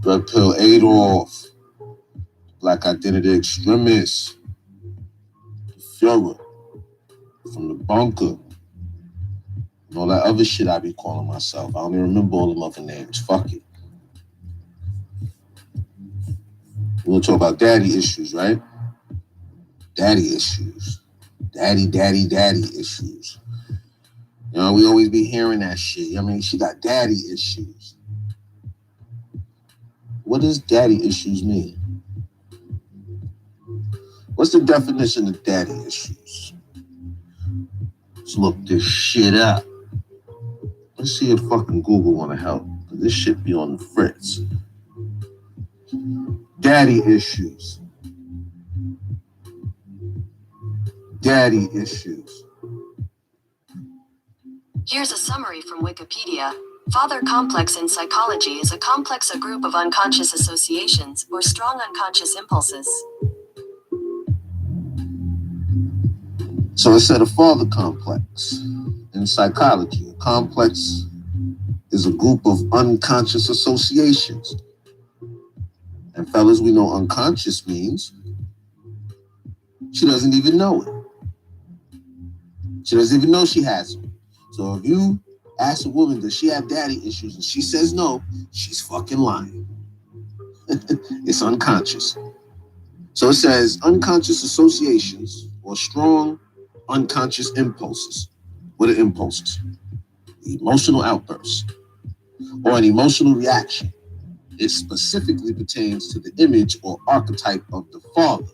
Red Pill Adolf, Black Identity Extremist, Führer, from the bunker, and all that other shit I be calling myself. I don't even remember all the other names. Fuck it. We're gonna talk about daddy issues, right? Daddy issues. Daddy issues. You know, we always be hearing that shit. I mean, she got daddy issues. What does daddy issues mean? What's the definition of daddy issues? Let's look this shit up. Let's see if fucking Google want to help. This shit be on the fritz. Daddy issues. Daddy issues. Here's a summary from Wikipedia. Father complex in psychology is a complex, a group of unconscious associations or strong unconscious impulses. So it said a father complex in psychology. A complex is a group of unconscious associations. And fellas, we know unconscious means she doesn't even know it. She doesn't even know she has them. So if you ask a woman, does she have daddy issues? And she says no, she's fucking lying. It's unconscious. So it says unconscious associations or strong unconscious impulses. What are impulses? Emotional outbursts or an emotional reaction. It specifically pertains to the image or archetype of the father.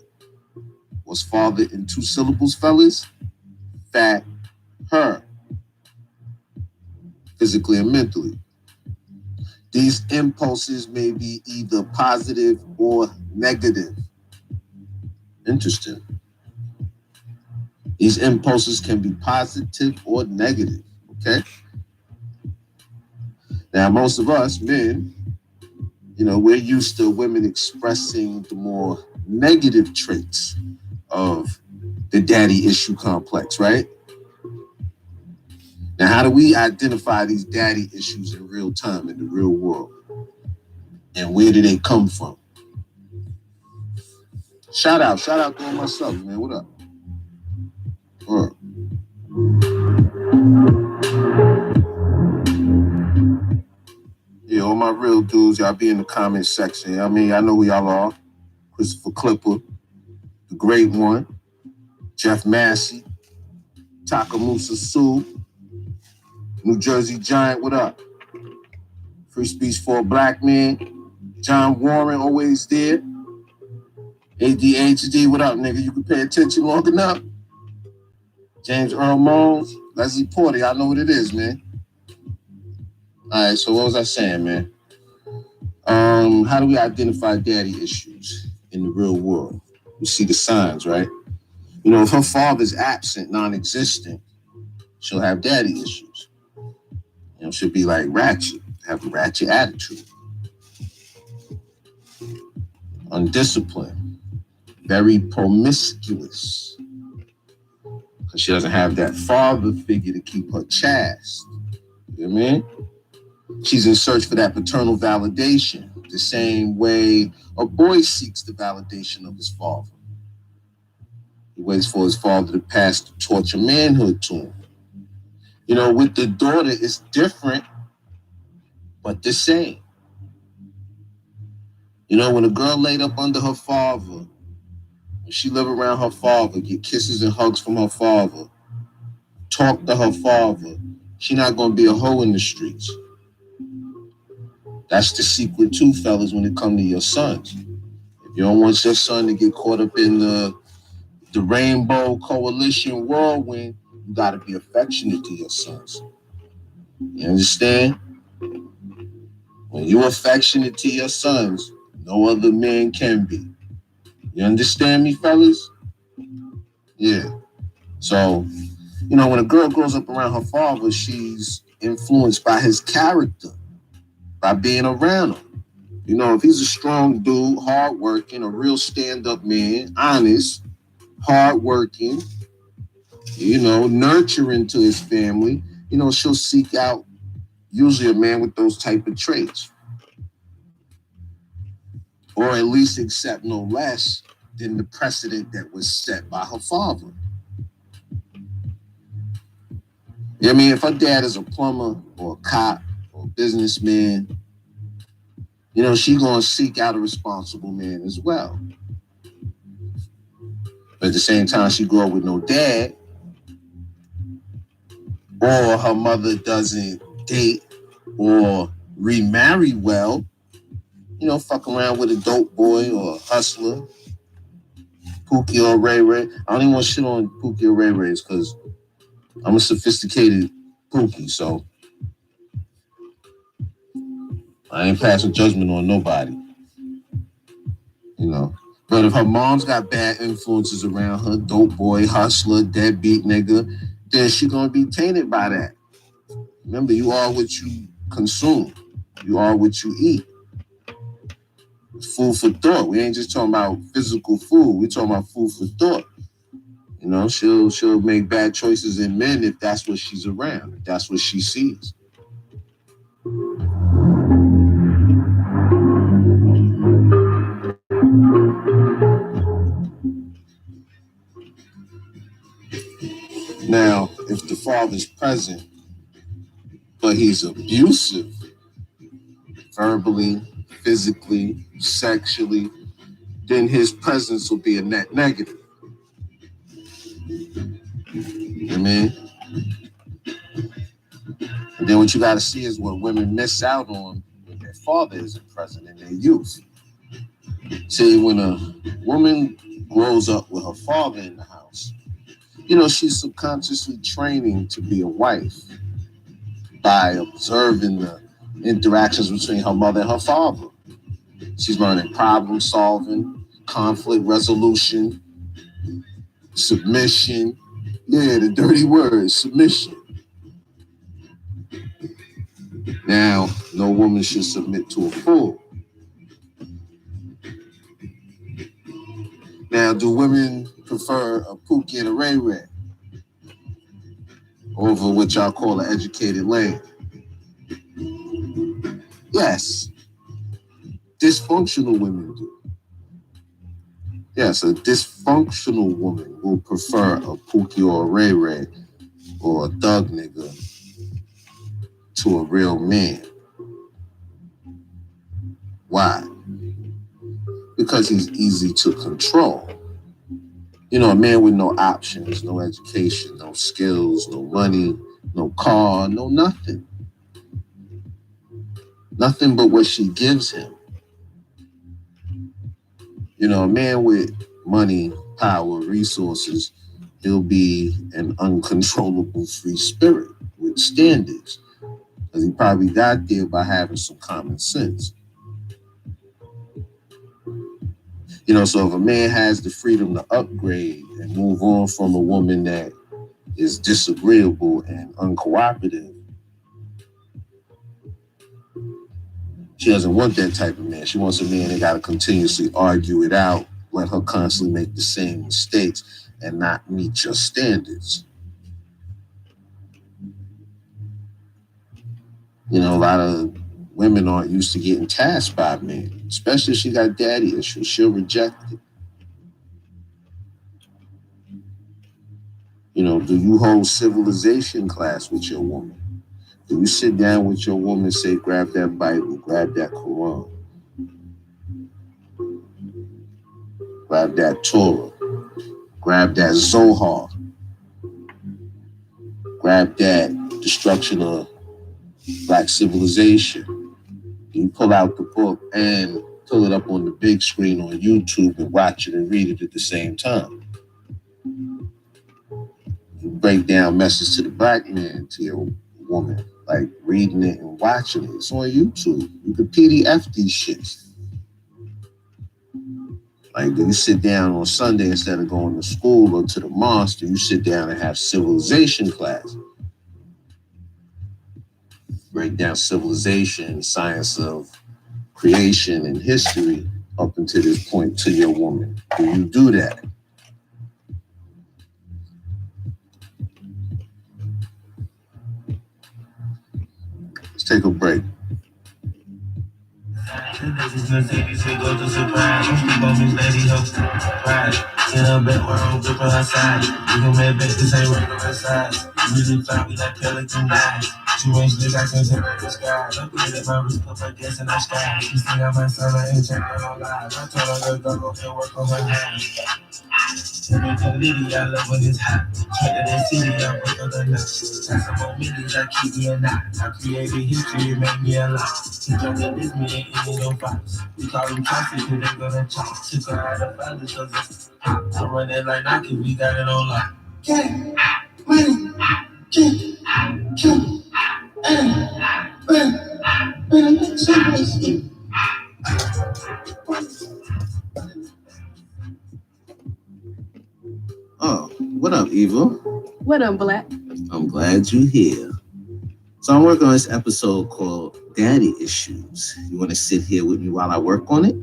Was father in 2 syllables, fellas? Fat, her. Physically and mentally. These impulses may be either positive or negative. Interesting. These impulses can be positive or negative, okay? Now, most of us men, you know, we're used to women expressing the more negative traits of the daddy issue complex, right? Now, how do we identify these daddy issues in real time, in the real world? And where do they come from? Shout out to all my subs, man. What up? Yeah, all my real dudes, y'all be in the comment section. I mean, I know who y'all are. Christopher Clipper, the Great One, Jeff Massey, Takamusa Sue, New Jersey Giant, what up? Free speech for a black man. John Warren, always there. ADHD, what up, nigga? You can pay attention long enough. James Earl Mons, Leslie Porter, y'all know what it is, man. All right, so what was I saying, man? How do we identify daddy issues in the real world? We see the signs, right? You know, if her father's absent, non-existent, she'll have daddy issues. You know, she'll be like ratchet, have a ratchet attitude. Undisciplined, very promiscuous. Because she doesn't have that father figure to keep her chaste. You know what I mean? She's in search for that paternal validation, the same way a boy seeks the validation of his father. He waits for his father to pass the torch of manhood to him. You know, with the daughter, it's different, but the same. You know, when a girl laid up under her father, when she live around her father, get kisses and hugs from her father, talk to her father, she not going to be a hoe in the streets. That's the secret too, fellas, when it comes to your sons. If you don't want your son to get caught up in the Rainbow Coalition whirlwind, you got to be affectionate to your sons. You understand? When you affectionate to your sons, no other man can be. You understand me, fellas? Yeah. So, when a girl grows up around her father, she's influenced by his character, by being around him. If he's a strong dude, hardworking, a real stand-up man, honest, hardworking, nurturing to his family, she'll seek out usually a man with those type of traits. Or at least accept no less than the precedent that was set by her father. If her dad is a plumber or a cop or a businessman, she gonna seek out a responsible man as well. But at the same time, she grew up with no dad, or her mother doesn't date or remarry well, fuck around with a dope boy or a hustler, Pookie or Ray Ray. I don't even want shit on Pookie or Ray Rays because I'm a sophisticated Pookie, so I ain't passing judgment on nobody. But if her mom's got bad influences around her, dope boy, hustler, deadbeat nigga, then she gonna be tainted by that. Remember, you are what you consume. You are what you eat. It's food for thought. We ain't just talking about physical food. We talking about food for thought. She'll make bad choices in men if that's what she's around, if that's what she sees. Now, if the father's present, but he's abusive, verbally, physically, sexually, then his presence will be a net negative. You know what I mean? And then what you got to see is what women miss out on when their father isn't present in their youth. See, when a woman grows up with her father in the house, she's subconsciously training to be a wife by observing the interactions between her mother and her father. She's learning problem solving, conflict resolution, submission. Yeah, the dirty word, submission. Now, no woman should submit to a fool. Now, do women prefer a Pookie and a Ray Ray over what y'all call an educated lady? Yes. Dysfunctional women do. Yes, a dysfunctional woman will prefer a Pookie or a Ray Ray or a thug nigga to a real man. Why? Because he's easy to control. A man with no options, no education, no skills, no money, no car, no nothing. Nothing but what she gives him. A man with money, power, resources, he'll be an uncontrollable free spirit with standards. Because he probably got there by having some common sense. So if a man has the freedom to upgrade and move on from a woman that is disagreeable and uncooperative, she doesn't want that type of man. She wants a man that got to continuously argue it out, let her constantly make the same mistakes and not meet your standards. A lot of women aren't used to getting tasked by men, especially if she got daddy issues. She'll reject it. Do you hold civilization class with your woman? Do you sit down with your woman and say, grab that Bible, grab that Quran, grab that Torah, grab that Zohar, grab that destruction of Black civilization? You pull out the book and pull it up on the big screen on YouTube and watch it and read it at the same time. You break down Message to the Black Man to your woman, like reading it and watching it. It's on YouTube. You can PDF these shits. Like, do you sit down on Sunday instead of going to school or to the mosque? Do you sit down and have civilization class? Break down civilization, science of creation and history up until this point to your woman. Do you do that? Let's take a break. I love when it's hot. Straight to that city, I work on the night. Time some more minutes, I keep me a knot. I created history, it make me a lot. She don't get this, me ain't in no fights. We call them choppers, cause they gonna chop. Took her out of feathers, cause it's hot. I run it like Nike, we got it on lock. Get money, get, Oh, what up, Eva? What up, Black? I'm glad you're here. So I'm working on this episode called Daddy Issues. You want to sit here with me while I work on it?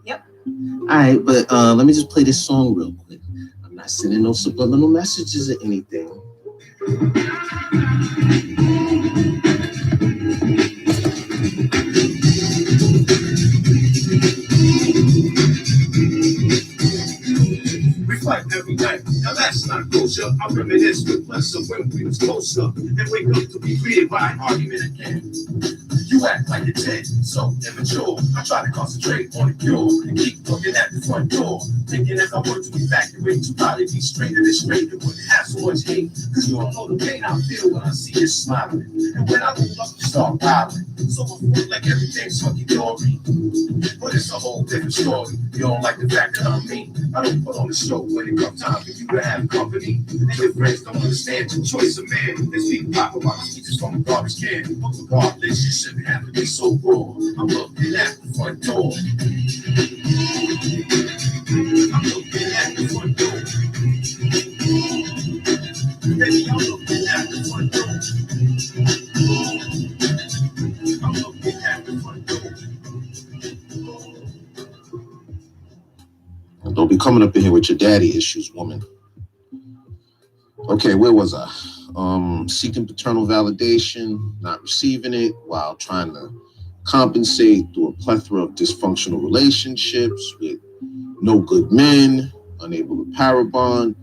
Yep. All right, but let me just play this song real quick. I'm not sending no subliminal messages or anything. Reflect every night. Now that's not kosher. I reminisce with pleasure when we was closer. And wake up to be greeted by an argument again. You act like you're 10, so immature. I try to concentrate on the cure and keep looking at the front door. Thinking if I were to evacuate, you'd probably be straighter than straight. It wouldn't have so much hate. Cause you don't know the pain I feel when I see you smiling. And when I move up, you start violent. So I feel like everything's hunky-dory. But it's a whole different story. You don't like the fact that I'm mean. I don't put on the show when it comes time for you to have company. And your friends don't understand your choice of man. They speak pop about the teachers from the garbage can. But regardless, you shouldn't have to be so raw. I'm looking at the front door. I'm looking at the front door. Baby, I'm looking at the front door. I'm looking at the front door. Don't be coming up in here with your daddy issues, woman. Okay, where was I? Seeking paternal validation, not receiving it, while trying to compensate through a plethora of dysfunctional relationships with no good men, unable to power bond.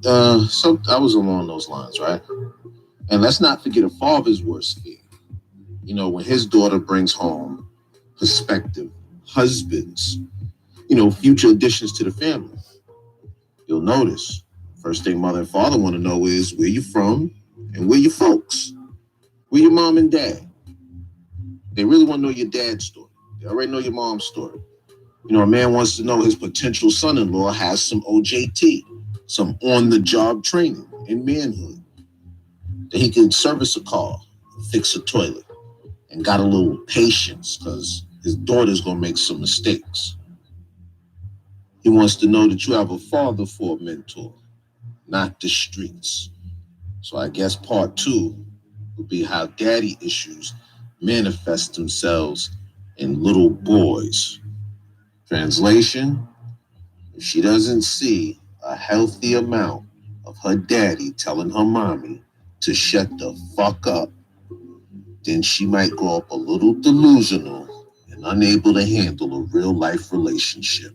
So I was along those lines, right? And let's not forget a father's worst fear. You know, when his daughter brings home prospective husbands, you know, future additions to the family. You'll notice, first thing mother and father want to know is where you from and where your folks, where your mom and dad. They really want to know your dad's story. They already know your mom's story. You know, a man wants to know his potential son-in-law has some OJT, some on-the-job training in manhood, that he can service a car, fix a toilet, and got a little patience because his daughter's going to make some mistakes. He wants to know that you have a father for a mentor, not the streets. So I guess part 2 would be how daddy issues manifest themselves in little boys. Translation, if she doesn't see a healthy amount of her daddy telling her mommy to shut the fuck up, then she might grow up a little delusional and unable to handle a real life relationship.